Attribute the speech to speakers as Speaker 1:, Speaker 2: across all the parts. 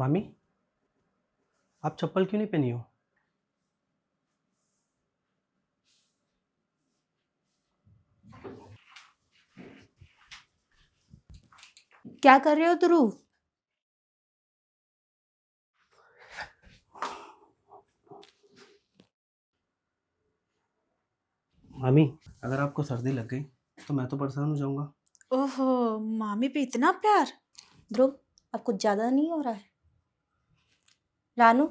Speaker 1: मामी, आप चप्पल क्यों नहीं पहनी हो?
Speaker 2: क्या कर रहे हो ध्रुव?
Speaker 1: मामी, अगर आपको सर्दी लग गई तो मैं तो परेशान हो जाऊंगा।
Speaker 3: ओहो, मामी पे इतना प्यार।
Speaker 2: ध्रुव, अब कुछ ज्यादा नहीं हो रहा है? रानू,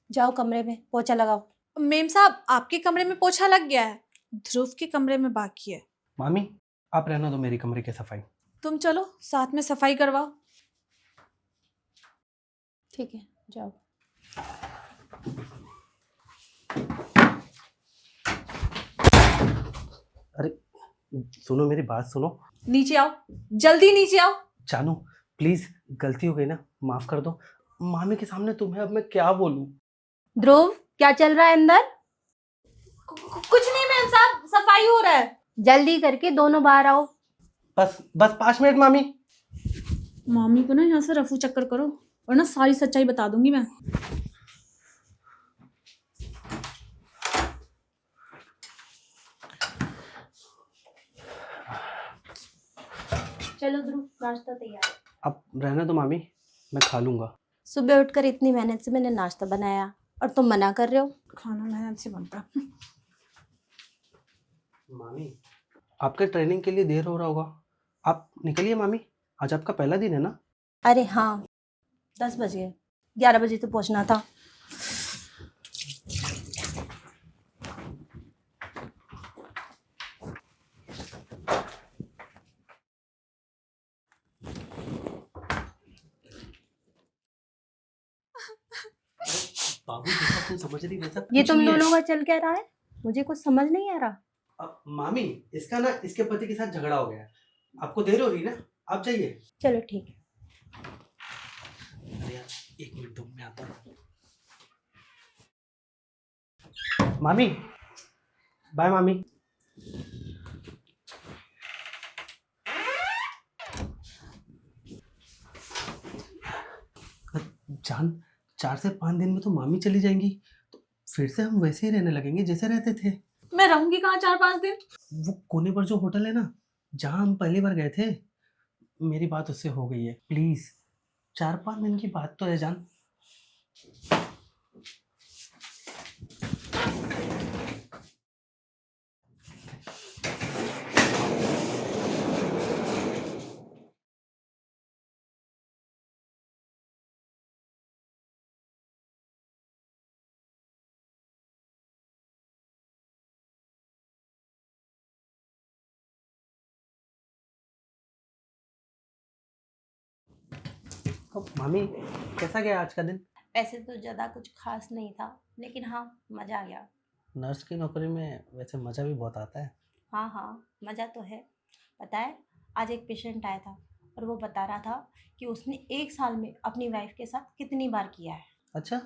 Speaker 2: जाओ कमरे में पोछा लगाओ।
Speaker 3: मेम साहब, आपके कमरे में पोछा लग गया है, ध्रुव के कमरे में बाकी है।
Speaker 1: मामी, आप रहना दो मेरी कमरे की सफाई।
Speaker 3: तुम चलो साथ में सफाई करवाओ।
Speaker 2: ठीक है, जाओ।
Speaker 1: अरे सुनो, मेरी बात सुनो।
Speaker 3: नीचे आओ, जल्दी नीचे आओ।
Speaker 1: जानू, प्लीज, गलती हो गई ना, माफ कर दो। मामी के सामने तुम्हें अब मैं क्या बोलूं?
Speaker 2: ध्रुव, क्या चल रहा है अंदर?
Speaker 3: कुछ नहीं मेम साहब, सफाई हो रहा है।
Speaker 2: जल्दी करके दोनों बाहर आओ।
Speaker 1: बस बस 5 मिनट मामी।
Speaker 3: मामी को ना यहाँ से रफू चक्कर करो, वरना सारी सच्चाई बता दूंगी मैं।
Speaker 2: चलो ध्रुव, नाश्ता तैयार है।
Speaker 1: अब रहने दो मामी, मैं खा लूंगा।
Speaker 2: सुबह उठकर इतनी मेहनत से मैंने नाश्ता बनाया और तुम मना कर रहे हो?
Speaker 3: खाना मेहनत से बनता।
Speaker 1: मामी, आपके ट्रेनिंग के लिए देर हो रहा होगा, आप निकलिए मामी। आज आपका पहला दिन है ना?
Speaker 2: अरे हाँ, 10 बज गए, 11 बजे तो पहुंचना था।
Speaker 1: बाबू जैसा तुम समझ रही वैसा
Speaker 2: ये
Speaker 1: कुछ
Speaker 2: तुम
Speaker 1: नहीं है।
Speaker 2: दोनों का चल क्या रहा है? मुझे कुछ समझ नहीं आ रहा।
Speaker 1: अब मामी, इसका ना इसके पति के साथ झगड़ा हो गया है। आपको देर हो रही है ना, आप जाइए।
Speaker 2: चलो ठीक है।
Speaker 1: अरे यार, 1 मिनट दो, मैं आता हूँ। मामी, बाय मामी। जान, 4 से 5 दिन में तो मामी चली जाएंगी, तो फिर से हम वैसे ही रहने लगेंगे जैसे रहते थे।
Speaker 3: मैं रहूंगी कहाँ 4-5 दिन?
Speaker 1: वो कोने पर जो होटल है ना, जहाँ हम पहली बार गए थे, मेरी बात उससे हो गई है। प्लीज, 4-5 दिन की बात तो है जान। तो मामी, कैसा गया आज का दिन?
Speaker 2: वैसे तो ज़्यादा कुछ खास नहीं था, लेकिन हाँ, मज़ा आ गया।
Speaker 1: नर्स की नौकरी में वैसे मज़ा भी बहुत आता है।
Speaker 2: हाँ हाँ, मज़ा तो है। पता है, आज एक पेशेंट आया था और वो बता रहा था कि उसने 1 साल में अपनी वाइफ के साथ कितनी बार किया है।
Speaker 1: अच्छा,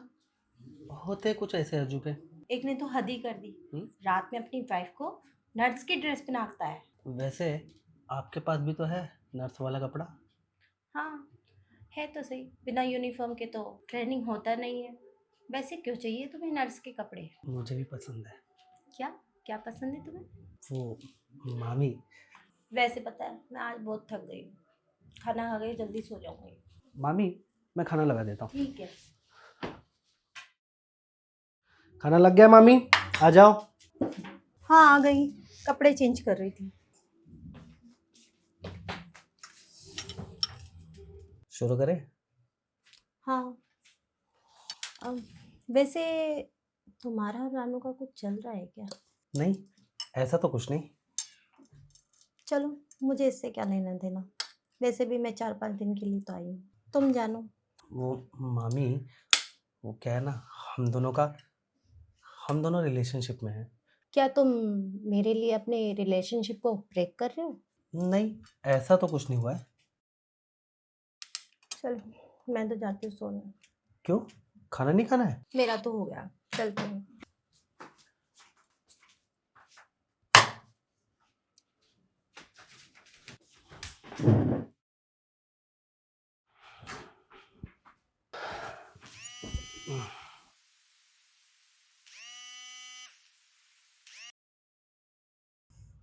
Speaker 1: होते कुछ ऐसे अजूबे।
Speaker 2: एक ने तो हद ही कर दी,
Speaker 1: हम्म?
Speaker 2: रात में अपनी वाइफ को नर्स की ड्रेस पहनाता है।
Speaker 1: वैसे आपके पास भी तो है नर्स वाला कपड़ा।
Speaker 2: हाँ, है तो सही, बिना यूनिफॉर्म के तो ट्रेनिंग होता नहीं है। वैसे क्यों चाहिए तुम्हें नर्स के कपड़े?
Speaker 1: मुझे भी पसंद है।
Speaker 2: क्या क्या पसंद है तुम्हें?
Speaker 1: वो मामी,
Speaker 2: वैसे पता है, मैं आज बहुत थक गई हूँ, खाना खा गई, जल्दी सो जाऊंगी।
Speaker 1: मामी, मैं खाना लगा देता हूँ।
Speaker 2: ठीक है।
Speaker 1: खाना लग गया मामी, आ जाओ।
Speaker 2: हाँ, आ गई, कपड़े चेंज कर रही थी।
Speaker 1: शुरू करें?
Speaker 2: हाँ। वैसे तुम्हारा और रानू का कुछ चल रहा है क्या?
Speaker 1: नहीं, ऐसा तो कुछ नहीं।
Speaker 2: चलो, मुझे इससे क्या लेना देना। वैसे भी मैं 4-5 दिन के लिए तो आई हूँ, तुम जानो।
Speaker 1: वो मामी, वो क्या है ना, हम दोनों रिलेशनशिप में हैं।
Speaker 2: क्या तुम मेरे लिए अपने रिलेशनशिप को ब्रेक कर रहे हो?
Speaker 1: नहीं, ऐसा तो कुछ नहीं हुआ है।
Speaker 2: चलो, मैं तो जाती हूँ सोने।
Speaker 1: क्यों, खाना नहीं खाना है?
Speaker 2: मेरा तो हो गया, चलती हूँ।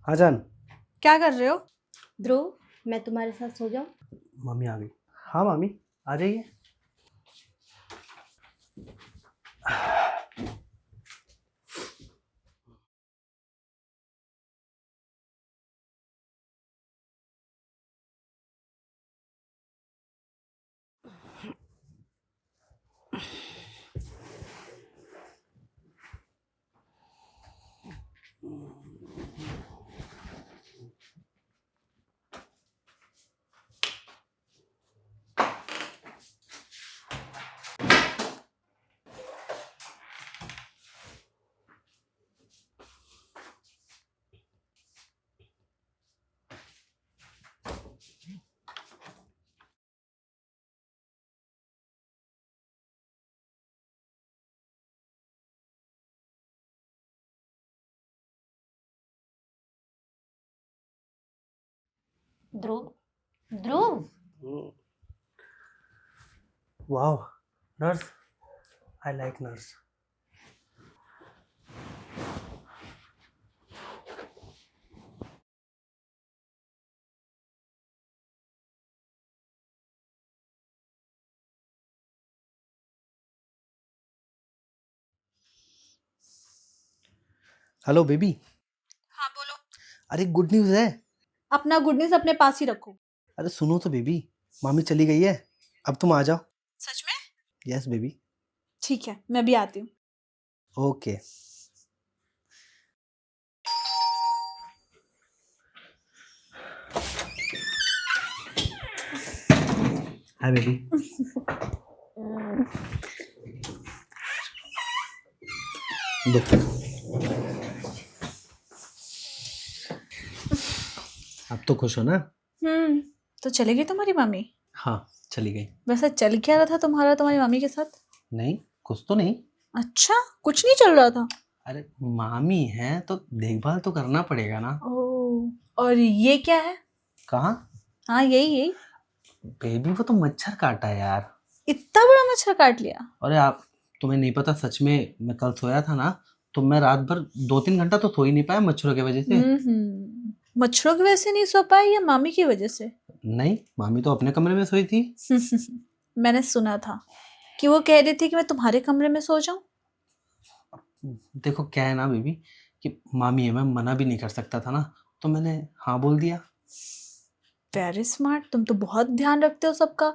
Speaker 1: हाँ जान।
Speaker 3: क्या कर रहे हो?
Speaker 2: ध्रुव, मैं तुम्हारे साथ सो जाऊं?
Speaker 1: मम्मी आ गई। हाँ मामी आ जाइए।
Speaker 2: ध्रुव, ध्रुव,
Speaker 1: वाह nurse, I like nurse. Hello baby.
Speaker 3: हाँ बोलो।
Speaker 1: अरे गुड न्यूज़ है।
Speaker 3: अपना गुड न्यूज अपने पास ही रखो।
Speaker 1: अरे सुनो तो बेबी, मामी चली गई है, अब तुम आ जाओ।
Speaker 3: सच में?
Speaker 1: Yes baby.
Speaker 3: ठीक है, मैं भी आती हूँ।
Speaker 1: ओके। Hi baby. दो। अब तो खुश हो ना?
Speaker 3: तो चली गई तुम्हारी मम्मी?
Speaker 1: हाँ चली गई।
Speaker 3: वैसे चल क्या रहा था तुम्हारा तुम्हारी मम्मी के साथ?
Speaker 1: नहीं कुछ तो नहीं।
Speaker 3: अच्छा, कुछ नहीं चल रहा था?
Speaker 1: अरे मामी है तो देखभाल तो करना पड़ेगा ना।
Speaker 3: ओह, और ये क्या है?
Speaker 1: कहाँ?
Speaker 3: हाँ यही यही।
Speaker 1: बेबी वो तो मच्छर काटा है यार।
Speaker 3: इतना बड़ा मच्छर काट लिया?
Speaker 1: अरे आप, तुम्हें नहीं पता सच में, मैं कल सोया था ना तो मैं रात भर 2-3 घंटा तो सो ही नहीं पाया मच्छरों की वजह से।
Speaker 3: मच्छरों की वजह से नहीं सो पाई या मामी की वजह से?
Speaker 1: नहीं, मामी तो अपने कमरे में सोई थी।
Speaker 3: मैंने सुना था कि वो कह रही थी कि मैं तुम्हारे कमरे में सो जाऊं।
Speaker 1: देखो क्या है ना बेबी, कि मामी है, मैं मना भी नहीं कर सकता था ना, तो मैंने हाँ बोल दिया।
Speaker 3: वेरी स्मार्ट, तुम तो बहुत ध्यान रखते हो सबका।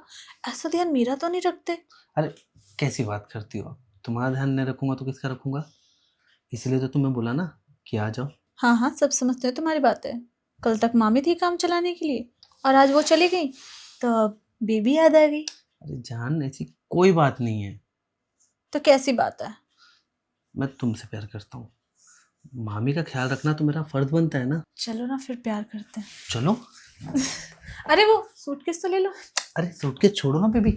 Speaker 3: ऐसा ध्यान मेरा तो नहीं रखते।
Speaker 1: अरे कैसी बात करती हो, तुम्हारा ध्यान नहीं रखूंगा तो किसका रखूंगा, इसलिए तो तुम्हें बोला ना कि आ जाओ।
Speaker 3: हाँ हाँ, सब समझते हो तुम्हारी बातें। कल तक मामी थी काम चलाने के लिए और आज वो चली गई तो अब बेबी याद आ गई।
Speaker 1: अरे जान ऐसी कोई बात नहीं है,
Speaker 3: तो कैसी बात है?
Speaker 1: मैं तुमसे प्यार करता हूँ, मामी का ख्याल रखना तो मेरा फर्ज बनता है ना।
Speaker 3: चलो ना फिर प्यार करते हैं।
Speaker 1: चलो।
Speaker 3: अरे वो सूटकेस तो ले लो।
Speaker 1: अरे सूटकेस छोड़ो ना बेबी,